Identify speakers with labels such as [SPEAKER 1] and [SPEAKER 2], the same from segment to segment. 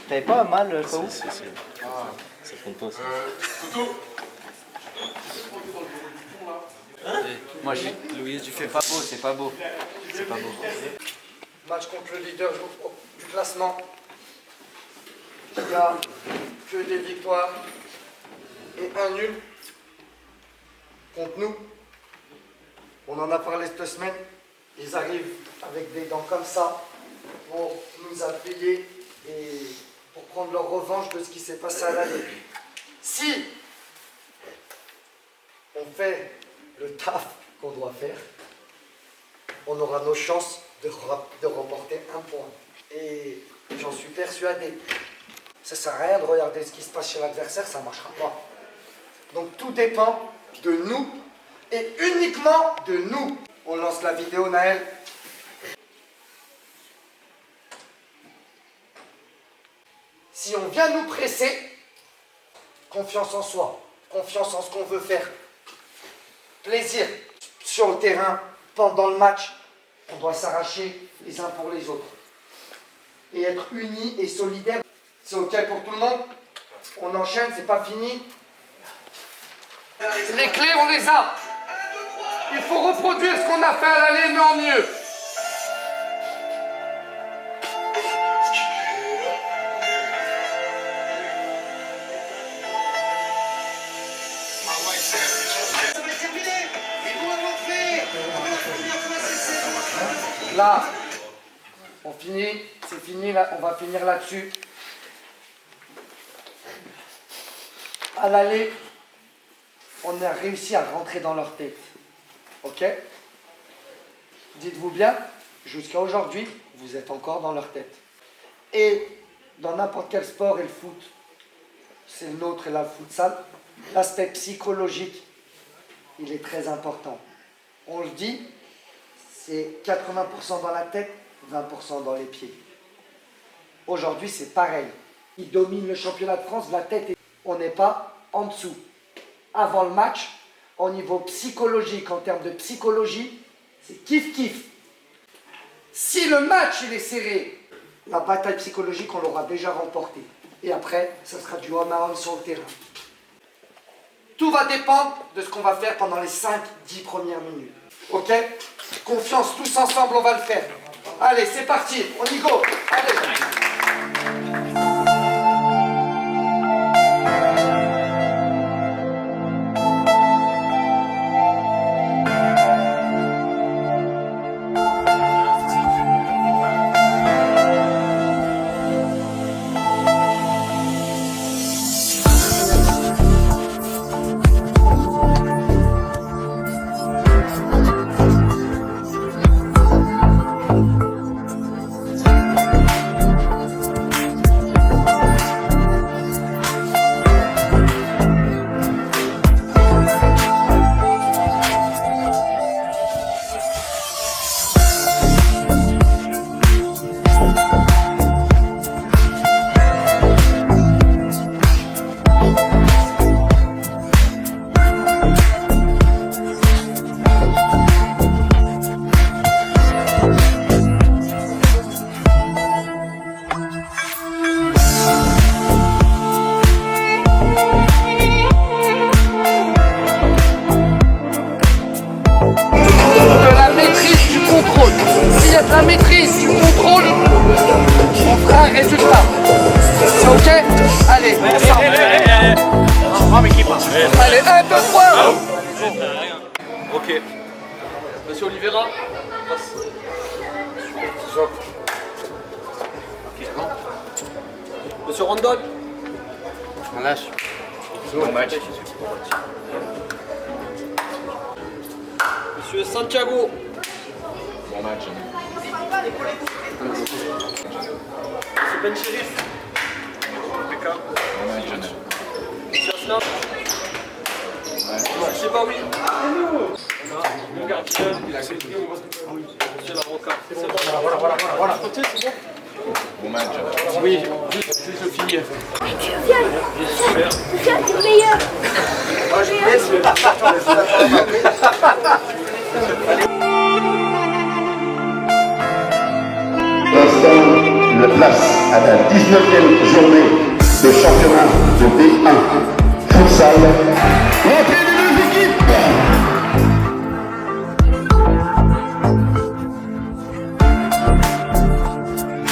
[SPEAKER 1] T'avais pas mal le KO?
[SPEAKER 2] Ça compte pas, ça.
[SPEAKER 1] Moi, Louis, tu fais pas beau, c'est pas beau. C'est pas beau.
[SPEAKER 3] Match contre le leader du classement. Il n'y a que des victoires et un nul contre nous. On en a parlé cette semaine. Ils arrivent avec des dents comme ça pour nous appuyer et pour prendre leur revanche de ce qui s'est passé à l'année. Si on fait le taf qu'on doit faire, on aura nos chances de remporter un point. Et j'en suis persuadé. Ça ne sert à rien de regarder ce qui se passe chez l'adversaire, ça ne marchera pas. Donc tout dépend de nous et uniquement de nous. On lance la vidéo, Naël. Si on vient nous presser, confiance en soi, confiance en ce qu'on veut faire, plaisir sur le terrain, pendant le match, on doit s'arracher les uns pour les autres. Et être unis et solidaires. C'est OK pour tout le monde? On enchaîne, c'est pas fini. Les clés, on les a. Il faut reproduire ce qu'on a fait à l'aller, mais en mieux. Là, on finit, c'est fini, là, on va finir là-dessus. À l'aller, on a réussi à rentrer dans leur tête. Ok? Dites-vous bien, jusqu'à aujourd'hui, vous êtes encore dans leur tête. Et dans n'importe quel sport, et le foot, c'est le nôtre et la futsal, l'aspect psychologique, il est très important. On le dit, c'est 80% dans la tête, 20% dans les pieds. Aujourd'hui, c'est pareil. Ils dominent le championnat de France, la tête, on n'est pas en dessous. Avant le match, au niveau psychologique, en termes de psychologie, c'est kiff-kiff. Si le match il est serré, la bataille psychologique, on l'aura déjà remportée. Et après, ça sera du homme à homme sur le terrain. Tout va dépendre de ce qu'on va faire pendant les 5-10 premières minutes. Ok? Confiance, tous ensemble, on va le faire. Allez, c'est parti, on y go. Allez. La maîtrise du contrôle, on fera un résultat. C'est ok? Allez, allez, 1, 2, 3.
[SPEAKER 4] Ok. Monsieur Oliveira. Monsieur Rondon.
[SPEAKER 1] On lâche.
[SPEAKER 2] Bon match.
[SPEAKER 4] Monsieur Santiago.
[SPEAKER 2] Bon match.
[SPEAKER 4] Monsieur Ben Chérif. PK.
[SPEAKER 2] Bon match.
[SPEAKER 4] Monsieur Aslan. Monsieur Baoui. Mon gardien. Monsieur l'avocat. C'est bon. Voilà. C'est bon.
[SPEAKER 2] Bon match.
[SPEAKER 4] Oui, juste je finis.
[SPEAKER 5] Sofiane, t'es le meilleur.
[SPEAKER 3] Moi, je laisse le
[SPEAKER 5] l'instant la place à la 19e journée de championnat de D1 futsal. L'entrée des deux équipes.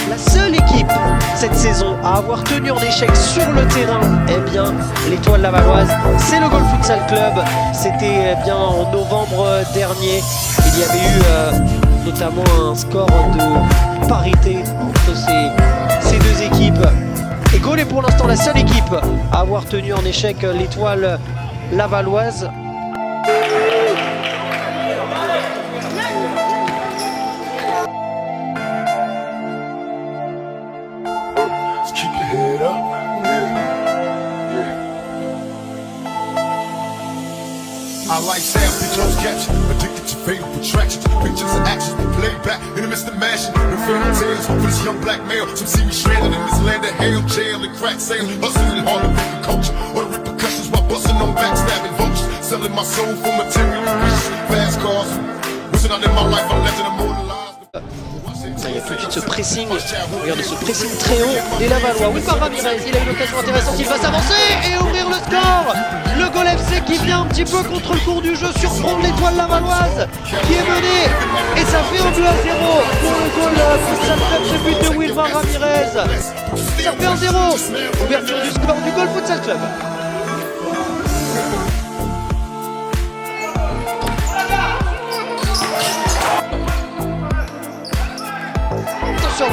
[SPEAKER 6] La seule équipe cette saison à avoir tenu en échec sur le terrain, eh bien, l'Étoile Lavalloise, c'est le Gaulle Futsal Club. C'était bien en novembre dernier. Il y avait eu notamment un score de parité entre ces deux équipes. Et Gaulle est pour l'instant la seule équipe à avoir tenu en échec l'Étoile Lavalloise.
[SPEAKER 7] I like sound, pictures caption, addicted to fatal attractions. Pictures and actions played back in the midst of mashing. The fairy tales for this young black male. Some see me stranded in this land of hell, jail and crack sailing, hustling hard to make a culture. Or the repercussions while busting on backstabbing vultures, selling my soul for material riches. Fast cars, wishing out in my life, I'm legend immortalized.
[SPEAKER 6] Il y a tout de suite ce pressing, regardez ce pressing très haut des Lavallois. Wilmar Ramirez, il a une occasion intéressante, il va s'avancer et ouvrir le score. Le Gaulle FC qui vient un petit peu contre le cours du jeu surprendre l'Étoile Lavalloise qui est menée. Et ça fait un 2-0 pour le Gaulle Futsal Club, ce but de Wilmar Ramirez. Ça fait 1-0, ouverture du score du Gaulle Futsal Club.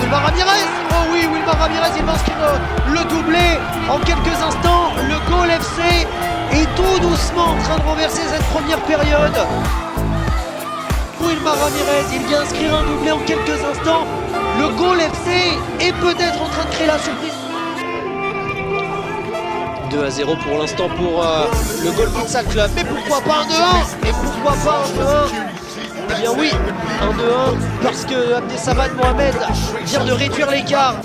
[SPEAKER 6] Wilmar Ramirez, oh oui, Wilmar Ramirez, il va inscrire le doublé en quelques instants. Le Gaulle FC est tout doucement en train de renverser cette première période. Wilmar Ramirez, il vient inscrire un doublé en quelques instants. Le Gaulle FC est peut-être en train de créer la surprise. 2-0 pour l'instant pour le Gaulle Futsal Club. Mais pourquoi pas un 2-1? Et pourquoi pas un 2-1? Eh bien oui, un 2-1 parce que Abdessaman Mohamed vient de réduire l'écart.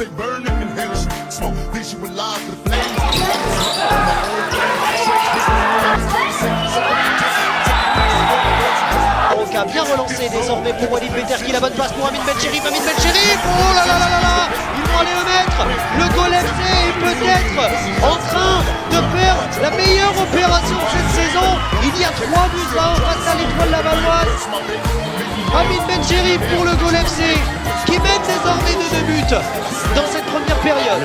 [SPEAKER 6] Donc a bien relancé désormais pour Walid Beter qui a la bonne passe pour Amin Bencherif. Amin Bencherif, oh là là là là là, ils vont aller le mettre. Le Gaulle FC est peut-être en train de faire la meilleure opération cette saison. Il y a 3 buts à 1 face à l'Étoile Lavalloise. Amin Bencherif pour le Gaulle FC qui mène désormais de 2 buts dans cette première période.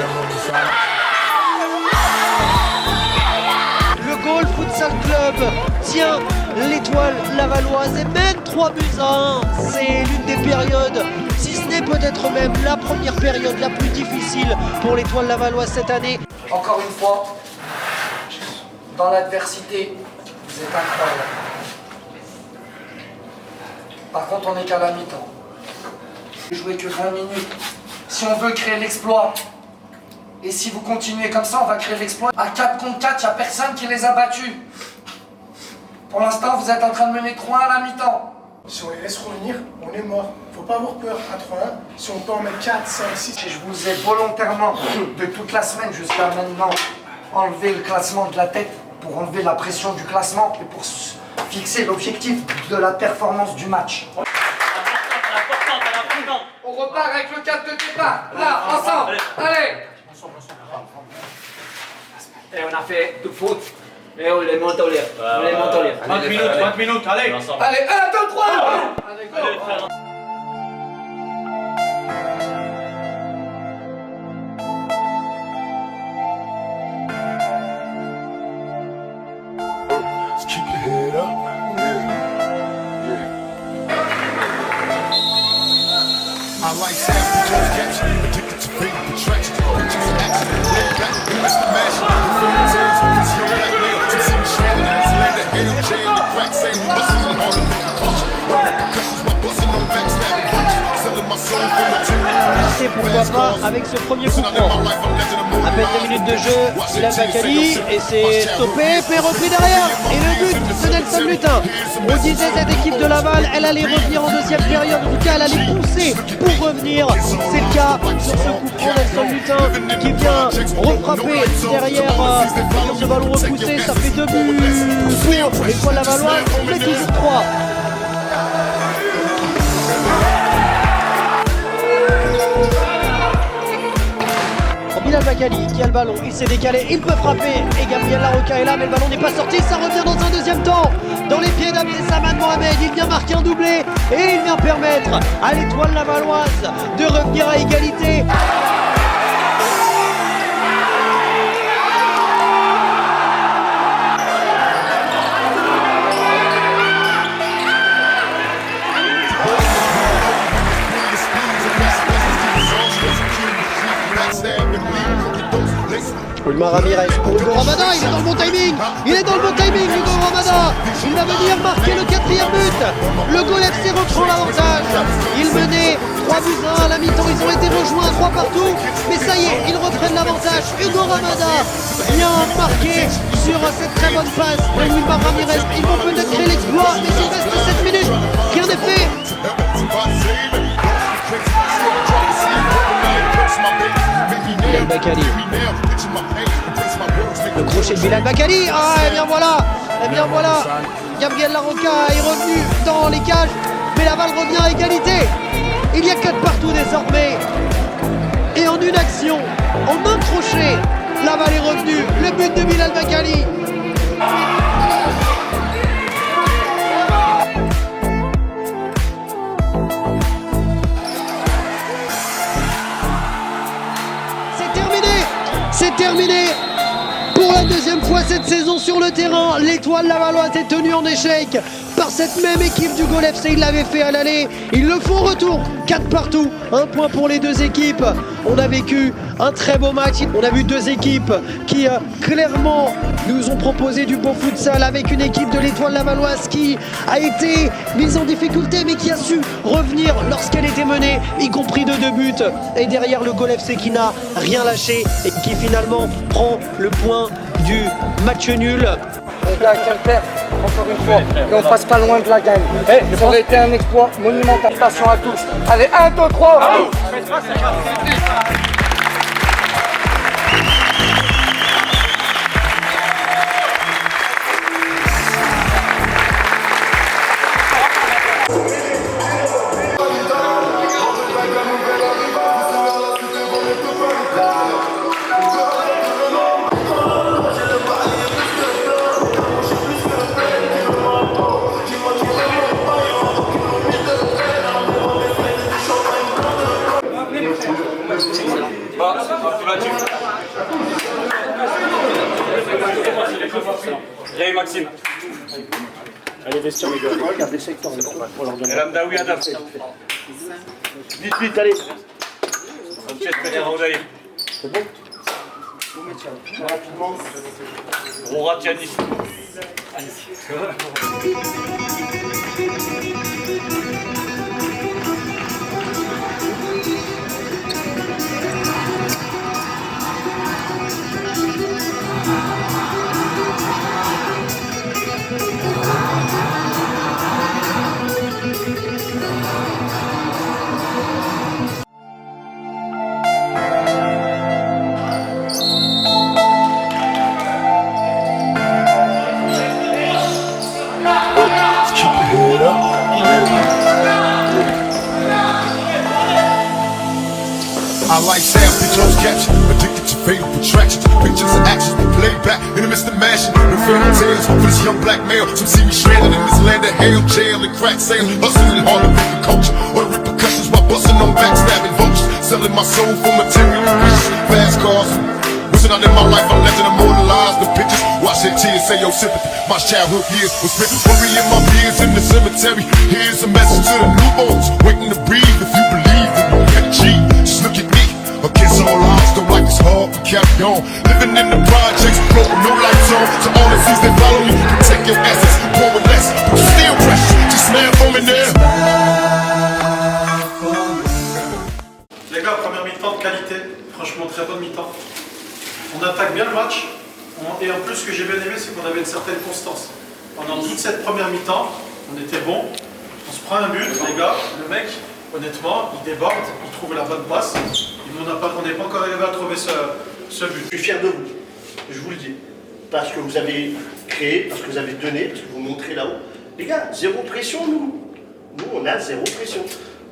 [SPEAKER 6] Le Gaulle Futsal Club tient l'Étoile Lavalloise et mène 3 buts à 1. C'est l'une des périodes, si ce n'est peut-être même la première période la plus difficile pour l'Étoile Lavalloise cette année.
[SPEAKER 3] Encore une fois, dans l'adversité, vous êtes incroyable. Par contre, on n'est qu'à la mi-temps. Jouer que 20 minutes. Si on veut créer l'exploit, et si vous continuez comme ça, on va créer l'exploit. À 4 contre 4, il n'y a personne qui les a battus. Pour l'instant, vous êtes en train de mener 3 à la mi-temps.
[SPEAKER 8] Si on les laisse revenir, on est mort. Faut pas avoir peur à 3-1. Si on peut en mettre 4, 5, 6.
[SPEAKER 3] Et je vous ai volontairement, de toute la semaine jusqu'à maintenant, enlevé le classement de la tête pour enlever la pression du classement et pour fixer l'objectif de la performance du match. On repart avec le 4 de départ, là, ensemble, allez.
[SPEAKER 1] Et on a fait deux fautes. Et on les monte en l'air. On les monte en l'air.
[SPEAKER 4] 20 minutes, allez.
[SPEAKER 3] Allez, 1, 2, 3. Allez, go.
[SPEAKER 7] Keep your head up. I like sound, pictures caption, addicted to fatal attraction. Pictures and action, laid back in the midst of mashing. The fairy tales for this young black male. Some see me stranded in this land of hell, jail and crack sailing, hustling hard to make a culture. Or repercussions while busting on backstabbing vultures, selling my soul for material.
[SPEAKER 6] C'est pourquoi pas avec ce premier coup franc. À peine 2 minutes de jeu, Bilal Bakali et c'est stoppé, puis repris derrière. Et le but de Nelson Lutin. On disait cette équipe de Laval, elle allait revenir en deuxième période, en tout cas elle allait pousser pour revenir. C'est le cas sur ce coup franc, Nelson Lutin qui vient refrapper derrière sur ce ballon repoussé. Ça fait 2 buts pour l'Étoile Lavalloise, on met toujours 3. Bakali qui a le ballon, il s'est décalé, il peut frapper et Gabriel Larocca est là mais le ballon n'est pas sorti, ça revient dans un deuxième temps dans les pieds d'Abdessamad Mohamed, il vient marquer un doublé et il vient permettre à l'Étoile lavalloise de revenir à égalité. Oulmar Ramirez pour Hugo Ramada, il est dans le bon timing, Hugo Ramada, il va venir marquer le 4e but, le Gol FC reprend l'avantage, il menait 3-1 à la mi-temps, ils ont été rejoints 3 partout, mais ça y est, ils reprennent l'avantage, Hugo Ramada vient marquer sur cette très bonne passe de Oulmar Ramirez, ils vont peut-être créer l'exploit, mais il reste 7 minutes, rien n'est fait. Bilal Bakali. Le crochet de Bilal Bakali. Ah, et bien voilà. Gabriel Larocca est revenu dans les cages, mais Laval revient à égalité. Il y a 4 partout désormais. Et en une action, en un crochet, Laval est revenu. Le but de Bilal Bakali. C'est terminé pour la deuxième fois cette saison sur le terrain. L'Étoile lavalloise est tenue en échec par cette même équipe du Gol FC. Ils l'avaient fait à l'aller, ils le font au retour. 4 partout, 1 point pour les deux équipes. On a vécu un très beau match. On a vu deux équipes qui clairement nous ont proposé du beau futsal, avec une équipe de l'Étoile lavalloise qui a été mise en difficulté mais qui a su revenir lorsqu'elle était menée, y compris de 2 buts. Et derrière le Gol FC qui n'a rien lâché et qui finalement prend le point du match nul.
[SPEAKER 3] Les gars, quel perte, encore une fois, et on passe pas loin de la gagne. Ça aurait été un exploit monumental. Attention à tous. Allez, 1, 2, 3.
[SPEAKER 4] Réveille Maxime. Allez, vestiaire, les gars. Regarde les secteurs. Et Lamdaoui Adam. Vite, allez. C'est bon? Rapidement. Roura Tianis.
[SPEAKER 7] I like sound, pictures caption, addicted to fatal attraction. Pictures and actions we play back in the midst of mashing. The fairy tales for this young black male. Some see me stranded in this land of hell, jail and crack sales. Hustling hard to make the culture, or the repercussions while busting on backstabbing vultures. Selling my soul for material riches, fast cars. Wishing out in my life, I legend immortalized the pictures. Watch their tears, say your sympathy. My childhood years was spent worrying my peers in the cemetery. Here's a message to the newborns, waiting to breathe. If you believe that we can achieve, just look at me. Against all odds, though life is hard, we carry on. Living in the projects, broke with no lights on. To all the things that follow you, protect your assets, poor with less, but you still precious. Just smile for me there.
[SPEAKER 9] Les gars, première mi-temps de qualité, franchement très bonne mi-temps. On attaque bien le match, et en plus ce que j'ai bien aimé, c'est qu'on avait une certaine constance. Pendant toute cette première mi-temps, on était bon, on se prend un but, les gars, le mec, honnêtement, il déborde, il trouve la bonne passe. On n'est pas encore arrivé à trouver ce but.
[SPEAKER 10] Je suis fier de vous, je vous le dis. Parce que vous avez créé, parce que vous avez donné, parce que vous montrez là-haut. Les gars, zéro pression, nous. Nous, on a zéro pression.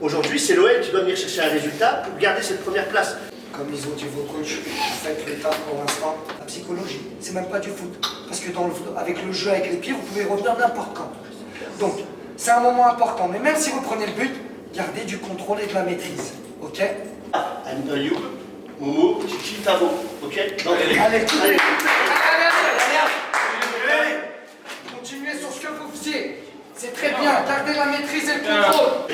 [SPEAKER 10] Aujourd'hui, c'est l'OL qui doit venir chercher un résultat pour garder cette première place.
[SPEAKER 3] Comme ils ont dit vos coachs, vous faites le taf pour l'instant. La psychologie, c'est même pas du foot. Parce que avec le jeu avec les pieds, vous pouvez revenir n'importe quand. Donc, c'est un moment important. Mais même si vous prenez le but, gardez du contrôle et de la maîtrise. Ok?
[SPEAKER 10] Ayoub, Momo, Chichi, Tavo. Ok?
[SPEAKER 3] Allez. Continuez sur ce que vous faisiez. C'est très bien. Gardez la maîtrise et le contrôle.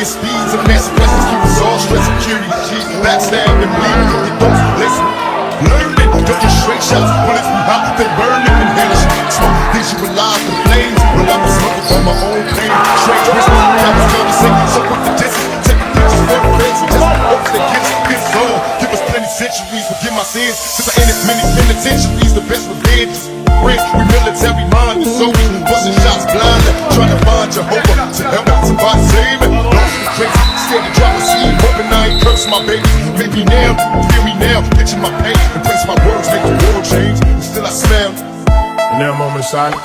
[SPEAKER 7] Speeds and massive lessons keep us all stress security. Cheat, backstab and bleed. You don't listen. Learn it, don't just straight shots. Bullets be hot, they burn it and hell. Smoke, visualize the flames. Roll out the smoke by my own pain. Strange whispers, I was conversating. So quick to distance. Taking pictures for the face. Just hope they get on. Give us plenty centuries, forgive my sins. Since I ended many penitentiaries, the best revenge is we military minded soldiers, busting shots blindly, trying to find Jehovah to help somebody save me. Lost the crazy, scared to drop a seed, hoping I ain't curse my baby. Make me now, feel me now, picture my pain, and place my words, make the world change. And still I smell. In that moment of silence.